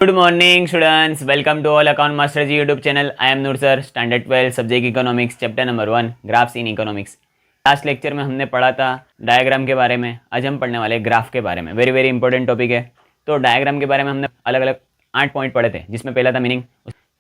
Good morning students, welcome to all account master ji YouTube channel. I am Noor sir, standard 12 subject economics, chapter number 1 graphs in economics. Last lecture में हमने पढ़ा था diagram के बारे में। आज हम पढ़ने वाले ग्राफ के बारे में। वेरी वेरी इंपॉर्टेंट टॉपिक है। तो डायग्राम के बारे में हमने अलग अलग 8 पॉइंट पढ़े थे, जिसमें पहला था meaning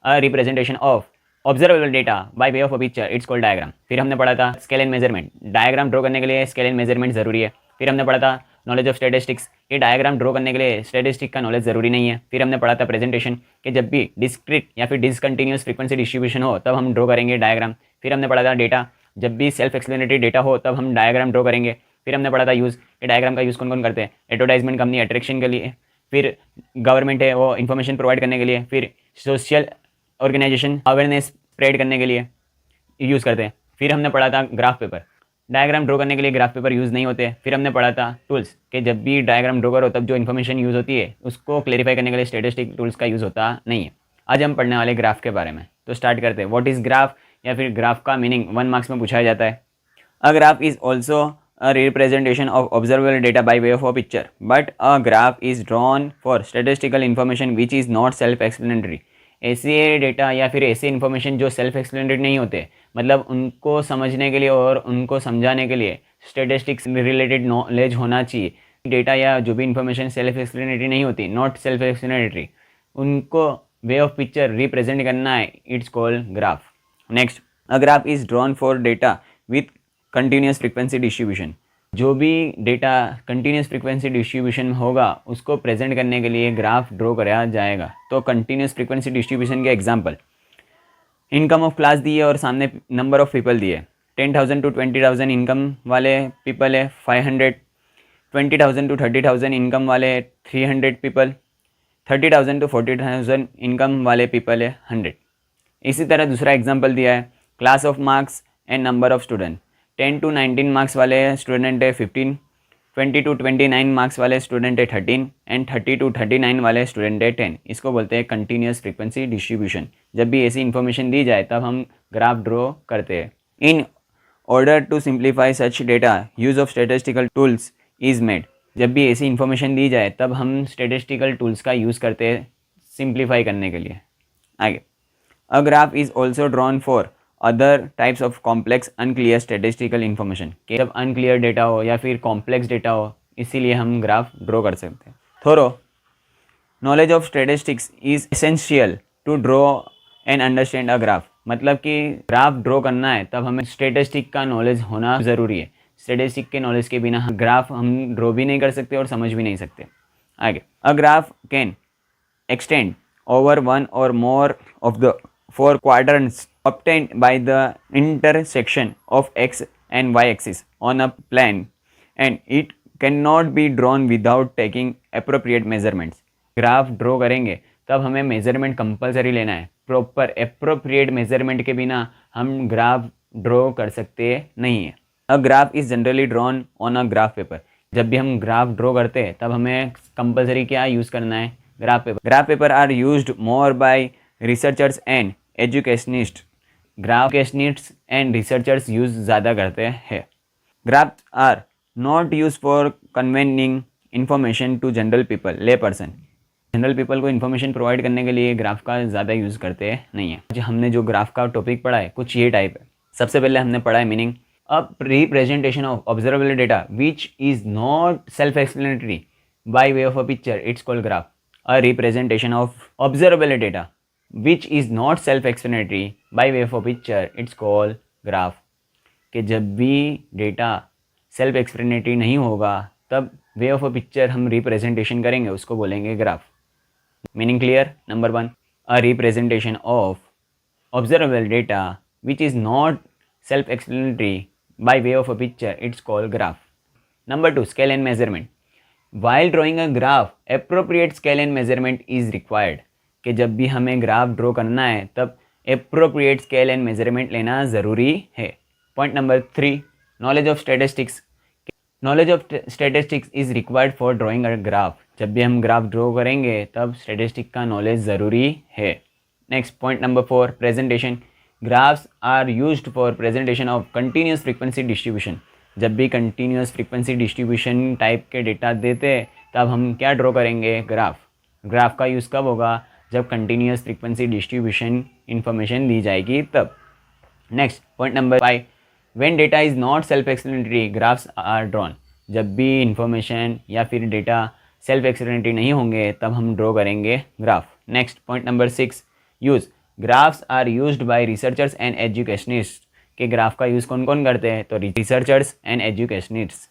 a representation of observable data by way of a picture, it's called diagram. फिर हमने पढ़ा था scale and measurement. Diagram draw करने के लिए स्केल एंड मेजरमेंट जरूरी है। फिर हमने पढ़ा था नॉलेज ऑफ स्टैटिस्टिक्स। ये डायग्राम ड्रॉ करने के लिए स्टैटिस्टिक का नॉलेज जरूरी नहीं है। फिर हमने पढ़ा था प्रेजेंटेशन, कि जब भी डिस्क्रीट या फिर डिसकंटिन्यूअस फ्रीक्वेंसी डिस्ट्रीब्यूशन हो तब हम ड्रॉ करेंगे डायग्राम। फिर हमने पढ़ा था डेटा, जब भी सेल्फ एक्सप्लेनेटरी डेटा हो तब हम डायग्राम ड्रॉ करेंगे। फिर हमने पढ़ा था यूज़, ये डायग्राम का यूज़ कौन कौन करते हैं। एडवर्टाइजमेंट कंपनी अट्रैक्शन के लिए, फिर गवर्नमेंट है वो इन्फॉर्मेशन प्रोवाइड करने के लिए, फिर सोशल ऑर्गेनाइजेशन अवेयरनेस स्प्रेड करने के लिए यूज़ करते हैं। फिर हमने पढ़ा था ग्राफ पेपर, डायग्राम ड्रॉ करने के लिए ग्राफ पेपर यूज़ नहीं होते। फिर हमने पढ़ा था टूल्स, कि जब भी डायग्राम ड्रॉ करो तब जो इन्फॉर्मेशन यूज़ होती है उसको क्लेरिफाई करने के लिए स्टैटिस्टिक टूल्स का यूज़ होता नहीं है। आज हम पढ़ने वाले ग्राफ के बारे में। तो स्टार्ट करते हैं। व्हाट इज़ ग्राफ, या फिर ग्राफ का मीनिंग 1 मार्क्स में पूछा जाता है। A graph is also a representation of observable data by way of a picture, but a graph is drawn for statistical information which is not self-explanatory. ऐसे data या फिर ऐसे इन्फॉर्मेशन जो सेल्फ एक्सप्लेनेटरी नहीं होते, मतलब उनको समझने के लिए और उनको समझाने के लिए स्टेटिस्टिक्स रिलेटेड नॉलेज होना चाहिए। डेटा या जो भी इन्फॉर्मेशन सेल्फ एक्सप्लेनेटरी नहीं होती, नॉट सेल्फ एक्सप्लेनेटरी, उनको वे ऑफ पिक्चर रिप्रेजेंट करना है, it's called graph. Next, a graph is drawn for data with continuous frequency distribution. जो भी डेटा कंटिन्यूस फ्रीक्वेंसी डिस्ट्रीब्यूशन में होगा उसको प्रेजेंट करने के लिए ग्राफ ड्रॉ कराया जाएगा। तो कंटिन्यूस फ्रीक्वेंसी डिस्ट्रीब्यूशन के एग्जांपल, इनकम ऑफ क्लास दी है और सामने नंबर ऑफ पीपल दिए। 10,000 टू 20,000 इनकम वाले पीपल है 500, 20,000 टू 30,000 इनकम वाले 300 पीपल, 30,000 टू 40,000 इनकम वाले पीपल है 100। इसी तरह दूसरा एग्जांपल दिया है, class of marks and number of student. 10 to 19 marks वाले स्टूडेंट है 15, 20 टू 29 मार्क्स वाले स्टूडेंट है 13 एंड 30 टू 39 वाले स्टूडेंट है 10। इसको बोलते हैं कंटिन्यूस फ्रीक्वेंसी डिस्ट्रीब्यूशन। जब भी ऐसी इन्फॉर्मेशन दी जाए तब हम ग्राफ ड्रॉ करते हैं। In order to simplify such data use of statistical tools is made. जब भी ऐसी इन्फॉर्मेशन दी जाए तब हम स्टेटिस्टिकल टूल्स का यूज़ करते हैं सिंप्लीफाई करने के लिए। आगे, a graph is also drawn for other types of complex unclear statistical information. कि जब अनक्लियर डेटा हो या फिर कॉम्प्लेक्स डेटा हो, इसीलिए हम ग्राफ ड्रॉ कर सकते हैं। Thorough knowledge of statistics is essential to draw and understand a graph. मतलब कि ग्राफ ड्रॉ करना है तब हमें स्टेटिस्टिक का नॉलेज होना ज़रूरी है। स्टेटिस्टिक के नॉलेज के बिना ग्राफ हम ड्रॉ भी नहीं कर सकते और समझ भी नहीं सकते। आगे, a graph can extend over one or more of the 4 quadrants obtained by the intersection of x and y axis on a plane, and it cannot be drawn without taking appropriate measurements. Graph draw करेंगे तब हमें measurement compulsory लेना है। Proper appropriate measurement के बिना हम graph draw कर सकते नहीं है। A graph is generally drawn on a graph paper. जब भी हम ग्राफ ड्रॉ करते हैं तब हमें कंपलसरी क्या यूज़ करना है, graph paper. Graph paper are used more by researchers and educationist. ग्राफिकनिस्ट्स एंड रिसर्चर्स यूज़ ज़्यादा करते हैं। Graphs are not use for conveying information to general people, lay person. General people को इन्फॉर्मेशन प्रोवाइड करने के लिए ग्राफ का ज़्यादा यूज़ करते नहीं है। जो हमने जो ग्राफ का टॉपिक पढ़ा है कुछ ये टाइप है। सबसे पहले हमने पढ़ा है meaning, a representation of observable data which is not self explanatory by way of a picture, it's called graph. A representation of observable data which is not self-explanatory by way of a picture, it's called graph। कि जब भी data self explanatory नहीं होगा तब way of a picture हम representation करेंगे, उसको बोलेंगे graph. Meaning clear? Number 1, a representation of observable data which is not self explanatory by way of a picture, it's called graph. Number 2, scale and measurement. While drawing a graph appropriate scale and measurement is required. कि जब भी हमें graph draw करना है तब appropriate scale and measurement लेना ज़रूरी है। Point number 3, knowledge of statistics. Knowledge of statistics is required for drawing a graph. जब भी हम ग्राफ ड्रॉ करेंगे तब स्टैटिस्टिक का नॉलेज ज़रूरी है। Next point number 4, presentation. Graphs are used for presentation of continuous frequency distribution. जब भी कंटिन्यूस फ्रीक्वेंसी डिस्ट्रीब्यूशन टाइप के डेटा देते हैं तब हम क्या ड्रॉ करेंगे, ग्राफ। ग्राफ का यूज़ कब होगा? जब कंटिन्यूस फ्रीक्वेंसी डिस्ट्रीब्यूशन इन्फॉर्मेशन दी जाएगी तब। Next point number 5, when data is not self explanatory graphs are drawn. जब भी इंफॉर्मेशन या फिर डेटा सेल्फ एक्सप्लेनेटरी नहीं होंगे तब हम ड्रॉ करेंगे graph. Next point number 6, use graphs are used by researchers and educationist. के ग्राफ का यूज़ कौन कौन करते हैं? तो researchers and educationist.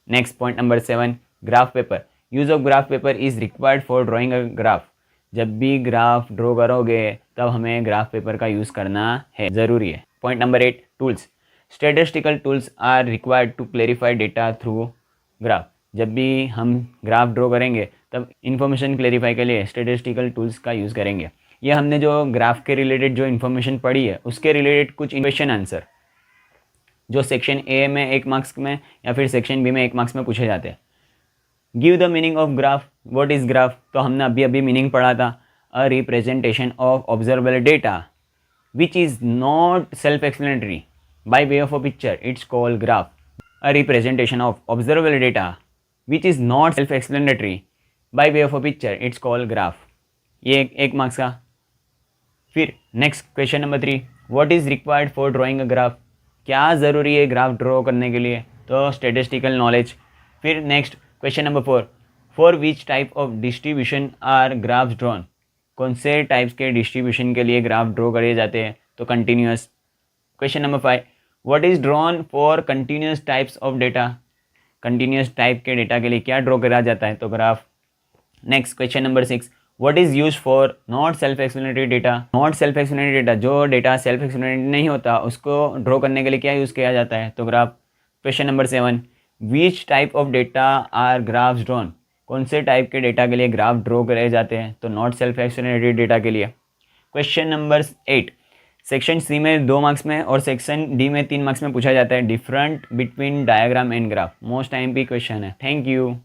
Next point number 7, graph paper. Use of graph paper is required for drawing a graph. जब भी graph draw करोगे तब हमें ग्राफ पेपर का यूज़ करना है, ज़रूरी है। Point number 8, tools. Statistical tools are required to clarify data through graph. जब भी हम ग्राफ ड्रॉ करेंगे तब इन्फॉर्मेशन क्लेरिफाई के लिए स्टैटिस्टिकल टूल्स का यूज़ करेंगे। ये हमने जो ग्राफ के रिलेटेड जो इन्फॉर्मेशन पढ़ी है उसके रिलेटेड कुछ क्वेश्चन आंसर जो सेक्शन ए में 1 मार्क्स में या फिर सेक्शन बी में 1 मार्क्स में पूछे जाते हैं। Give the meaning of graph. What is graph? तो हमने अभी मीनिंग पढ़ा था, a representation of observable data which is not self explanatory by way of a picture, it's called graph. A representation of observable data which is not self explanatory by way of a picture, it's called graph. ये 1 marks का। फिर next question number 3, what is required for drawing a graph. क्या ज़रूरी है graph draw करने के लिए? तो स्टैटिस्टिकल नॉलेज। फिर next question number 4, for which type of distribution are graphs drawn. कौन से टाइप्स के डिस्ट्रीब्यूशन के लिए ग्राफ ड्रॉ करे जाते हैं? तो continuous. Question number 5, what is drawn for continuous types of data. Continuous type के डेटा के लिए क्या ड्रॉ करा जाता है? तो graph. Next question number 6, what is use for not self explanatory data. Not self explanatory data, जो data self explanatory नहीं होता उसको ड्रॉ करने के लिए क्या यूज़ किया जाता है? तो graph. Question number 7, which type of data are graphs drawn. कौन से टाइप के डेटा के लिए ग्राफ ड्रॉ करे जाते हैं? तो नॉट सेल्फ एक्सप्लेनेटरी डेटा के लिए। क्वेश्चन नंबर 8, सेक्शन सी में 2 मार्क्स में और सेक्शन डी में 3 मार्क्स में पूछा जाता है, different between diagram and graph. Most time भी क्वेश्चन है। Thank you.